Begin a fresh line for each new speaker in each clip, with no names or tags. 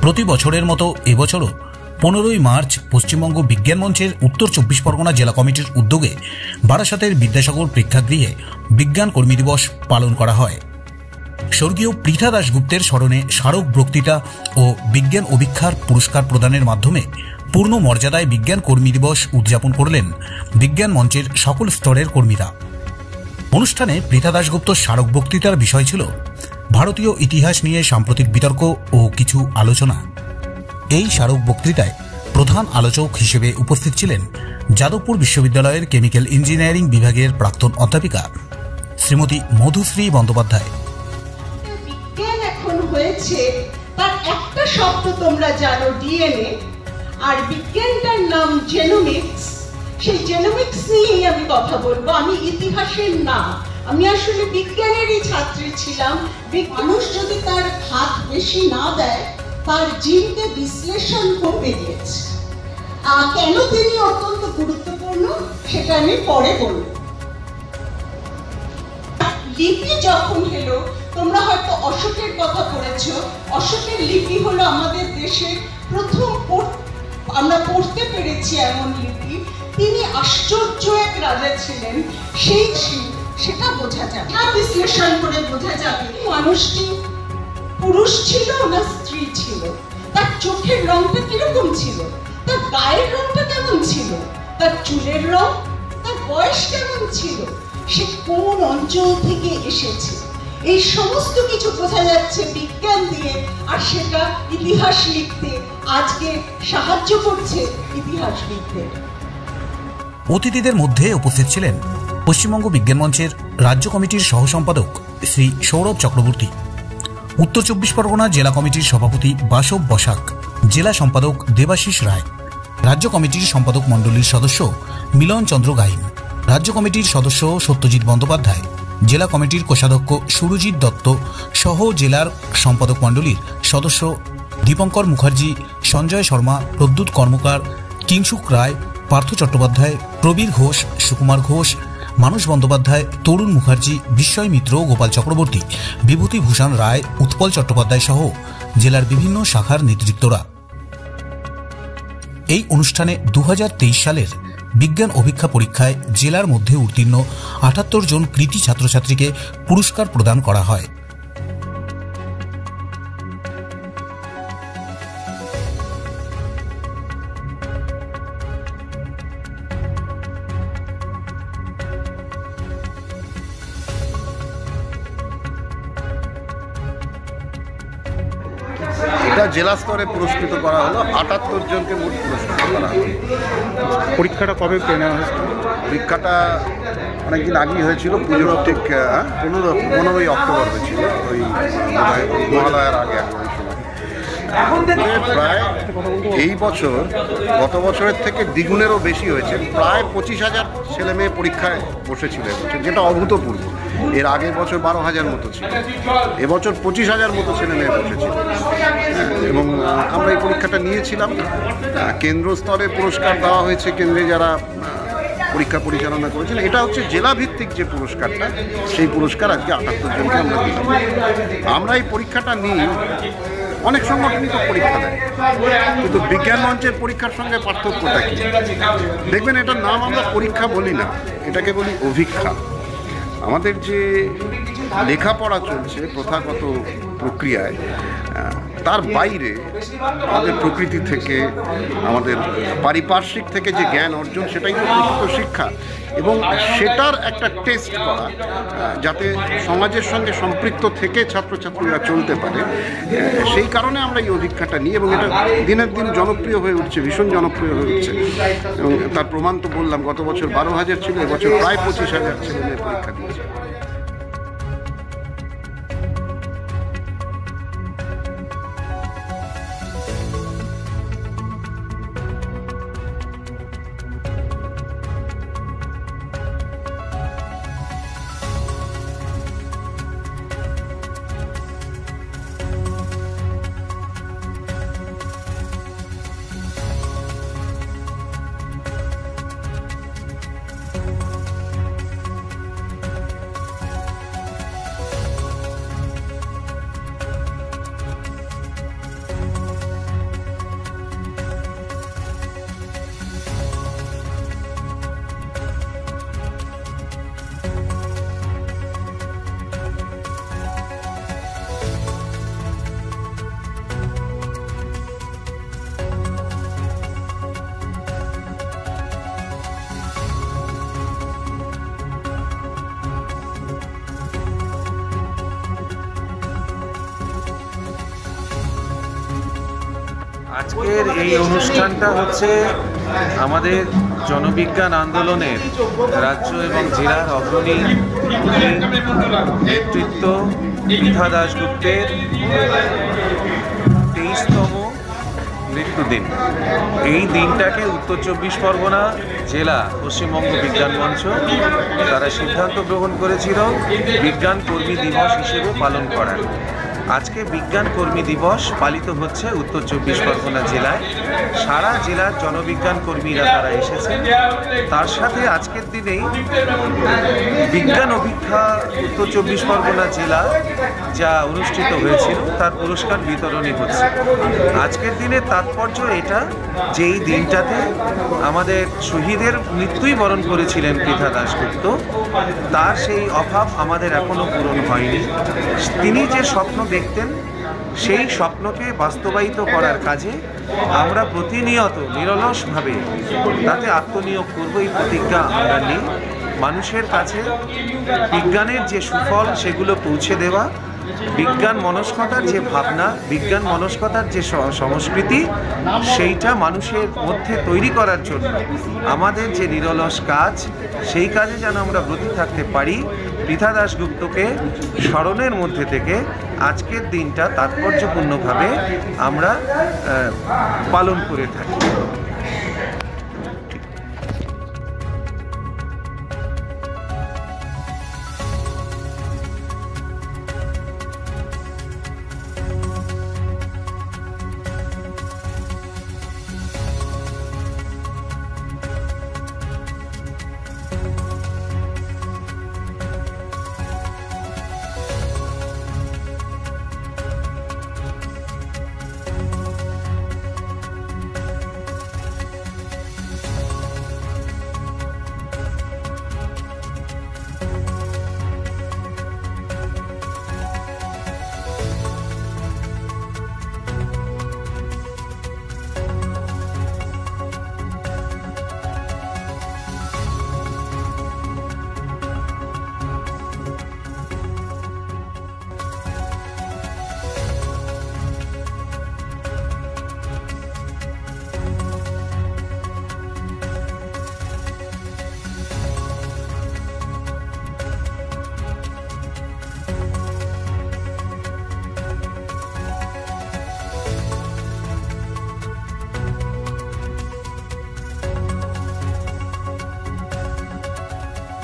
প্রতি বছরের মতো এবছরও 15ই মার্চ পশ্চিমবঙ্গ বিজ্ঞান মঞ্চের উত্তর 24 পরগনা জেলা কমিটির উদ্যোগে বারাসাতের বিদ্যাসাগর প্রেক্ষাগৃহে বিজ্ঞান কর্মী দিবস পালন করা হয়। স্বর্গীয় পৃথা দাশগুপ্তের স্মরণে স্মারক বক্তৃতা ও বিজ্ঞান অভিক্ষার পুরস্কার প্রদানের মাধ্যমে পূর্ণ মর্যাদায় বিজ্ঞান কর্মী দিবস উদযাপন করলেন বিজ্ঞান মঞ্চের সকল স্তরের কর্মীরা। অনুষ্ঠানে পৃথা দাশগুপ্ত স্মারক বক্তৃতার বিষয় ছিল ভারতীয় ইতিহাস নিয়ে সাম্প্রতিক বিতর্ক ও কিছু আলোচনা। এই স্মারক বক্তৃতায় প্রধান আলোচক হিসেবে উপস্থিত ছিলেন যাদবপুর বিশ্ববিদ্যালয়ের কেমিক্যাল ইঞ্জিনিয়ারিং বিভাগের প্রাক্তন অধ্যাপিকা শ্রীমতী মধুশ্রী বন্দ্যোপাধ্যায়।
বিজ্ঞান এখন হয়েছে তার একটা শব্দ তোমরা জানো, ডিএনএ, আর বিজ্ঞানটার নাম জেনোমিক্স। সেই জেনোমিক্স নিয়েই আমি কথা বলবো। আমি ইতিহাসের না, আমি আসলে বিজ্ঞানেরই ছাত্রী ছিলাম। মানুষ যদি তার হাত বেশি না দেয়, তার জিনকে বিশ্লেষণ করে দিয়েছে। কেন তিনি অত্যন্ত গুরুত্বপূর্ণ সেটা আমি পরে বলব। লিপি যখন হলো, তোমরা হয়তো অশোকের কথা পড়েছ। অশোকের লিপি হলো আমাদের দেশের প্রথম আমরা পড়তে পেরেছি এমন লিপি। তিনি আশ্চর্য এক রাজা ছিলেন, সেটা বোঝা যাবে, বিশ্লেষণ করে বোঝা যাবে মানুষটি পুরুষ ছিল না স্ত্রী ছিল, তার চোখের রংটা কিরকম ছিল, তার গায়ের রংটা কেমন ছিল, তার চুলের রং, তার বয়স কেমন ছিল, সে কোন অঞ্চল থেকে এসেছে, এই সমস্ত কিছু বোঝা যাচ্ছে বিজ্ঞান দিয়ে। আর সেটা ইতিহাস লিখতে আজকে সাহায্য করছে ইতিহাসবিদদের।
অতিথিদের মধ্যে উপস্থিত ছিলেন পশ্চিমবঙ্গ বিজ্ঞান মঞ্চের রাজ্য কমিটির সহ সম্পাদক শ্রী সৌরভ চক্রবর্তী, উত্তর 24 পরগনা জেলা কমিটির সভাপতি বাসব বসাক, জেলা সম্পাদক দেবাশিস রায়, রাজ্য কমিটির সম্পাদক মণ্ডলীর সদস্য মিলন চন্দ্র গাইন, রাজ্য কমিটির সদস্য সত্যজিৎ বন্দ্যোপাধ্যায়, জেলা কমিটির কোষাধ্যক্ষ সুরজিৎ দত্ত সহ জেলার সম্পাদক মণ্ডলীর সদস্য দীপঙ্কর মুখার্জি, সঞ্জয় শর্মা, প্রদ্যুৎ কর্মকার, কিংসুক রায়, পার্থ চট্টোপাধ্যায়, প্রবীর ঘোষ, সুকুমার ঘোষ, মানস বন্দ্যোপাধ্যায়, তরুণ মুখার্জি, বিস্ময় মিত্র, গোপাল চক্রবর্তী, বিভূতিভূষণ রায়, উৎপল চট্টোপাধ্যায় সহ জেলার বিভিন্ন শাখার নেতৃত্বরা। এই অনুষ্ঠানে 2023 সালের বিজ্ঞান অভিক্ষা পরীক্ষায় জেলার মধ্যে উত্তীর্ণ 78 জন কৃতী ছাত্রছাত্রীকে পুরস্কার প্রদান করা হয়।
এটা জেলা স্তরে পুরস্কৃত করা হলো, 78 জনকে মোট পুরস্কৃত করা হলো।
পরীক্ষাটা কবে নেওয়া হয়েছিল?
পরীক্ষাটা অনেকদিন আগেই হয়েছিল, পুজোর ঠিক 15ই অক্টোবর হয়েছিল, ওই মহালয়ার আগে ওই সময়। প্রায় এই বছর গত বছরের থেকে দ্বিগুণেরও বেশি হয়েছে, প্রায় 25,000 ছেলে মেয়ে পরীক্ষায় বসেছিল এবছর, যেটা অভূতপূর্ব। এর আগের বছর 12,000 মতো ছিল, এবছর 25,000 মতো ছেলে মেয়ে বসেছিল। এবং আমরা এই পরীক্ষাটা নিয়েছিলাম। কেন্দ্র স্তরে পুরস্কার দেওয়া হয়েছে, কেন্দ্রে যারা পরীক্ষা পরিচালনা করেছেন। এটা হচ্ছে জেলা ভিত্তিক যে পুরস্কারটা, সেই পুরস্কার আজকে 78 জনকে আমরা দিলাম। আমরা এই পরীক্ষাটা নিই, অনেক সংগঠনই তো পরীক্ষা দেয়, কিন্তু বিজ্ঞান মঞ্চের পরীক্ষার সঙ্গে পার্থক্যটা কি? দেখবেন এটার নাম আমরা পরীক্ষা বলি না, এটাকে বলি অভিক্ষা। আমাদের যে লেখাপড়া চলছে প্রথাগত প্রক্রিয়ায়, তার বাইরে আমাদের প্রকৃতি থেকে, আমাদের পারিপার্শ্বিক থেকে যে জ্ঞান অর্জন, সেটাই তো প্রকৃত শিক্ষা। এবং সেটার একটা টেস্ট করা, যাতে সমাজের সঙ্গে সম্পৃক্ত থেকে ছাত্রছাত্রীরা চলতে পারে, সেই কারণে আমরা এই অভিজ্ঞতাটা নিই। এবং এটা দিনের দিন জনপ্রিয় হয়ে উঠছে, ভীষণ জনপ্রিয় হয়ে উঠছে। এবং তার প্রমাণ তো বললাম, গত বছর 12,000 ছিল, এবছর প্রায় 25,000 ছেলে মেয়ে পরীক্ষা দিয়েছে।
আজকের এই অনুষ্ঠানটা হচ্ছে আমাদের জনবিজ্ঞান আন্দোলনের রাজ্য এবং জেলার অগ্রণী নেতৃত্ব পৃথা দাশগুপ্তের 23তম মৃত্যুদিন। এই দিনটাকে উত্তর 24 পরগনা জেলা পশ্চিমবঙ্গ বিজ্ঞান মঞ্চ তারা সিদ্ধান্ত গ্রহণ করেছিল বিজ্ঞান কর্মী দিবস হিসেবে পালন করার। আজকে বিজ্ঞান কর্মী দিবস পালিত হচ্ছে উত্তর 24 পরগনা জেলায়। সারা জেলার জনবিজ্ঞান কর্মীরা তারা এসেছেন। তার সাথে আজকের দিনেই বিজ্ঞান অভিজ্ঞা উত্তর 24 পরগনা জেলা যা অনুষ্ঠিত হয়েছিল তার পুরস্কার বিতরণী হচ্ছে। আজকের দিনের তাৎপর্য এটা যে এই দিনটাতে আমাদের শহীদের মৃত্যুই বরণ করেছিলেন পৃথা দাশগুপ্ত, তার সেই অভাব আমাদের এখনো পূরণ হয়নি। তিনি যে স্বপ্ন দেখতেন সেই স্বপ্নকে বাস্তবায়িত করার কাজে আমরা প্রতিনিয়ত নিরলসভাবে তাতে আত্মনিয়োগ করব, এই প্রতিজ্ঞা আমরা নিই। মানুষের কাছে বিজ্ঞানের যে সুফল সেগুলো পৌঁছে দেওয়া, বিজ্ঞান মনস্কতার যে ভাবনা, বিজ্ঞান মনস্কতার যে সংস্কৃতি সেইটা মানুষের মধ্যে তৈরি করার জন্য আমাদের যে নিরলস কাজ, সেই কাজে যেন আমরা ব্রতী থাকতে পারি। পৃথা দাশগুপ্তকে স্মরণের মধ্যে থেকে আজকের দিনটা তাৎপর্যপূর্ণভাবে আমরা পালন করে থাকি।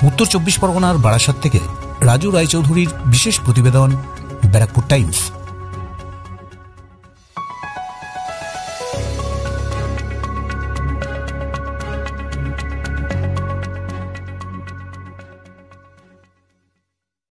উত্তর 24 পরগনার বারাসাত থেকে রাজু রায়চৌধুরীর বিশেষ প্রতিবেদন, ব্যারাকপুর টাইমস।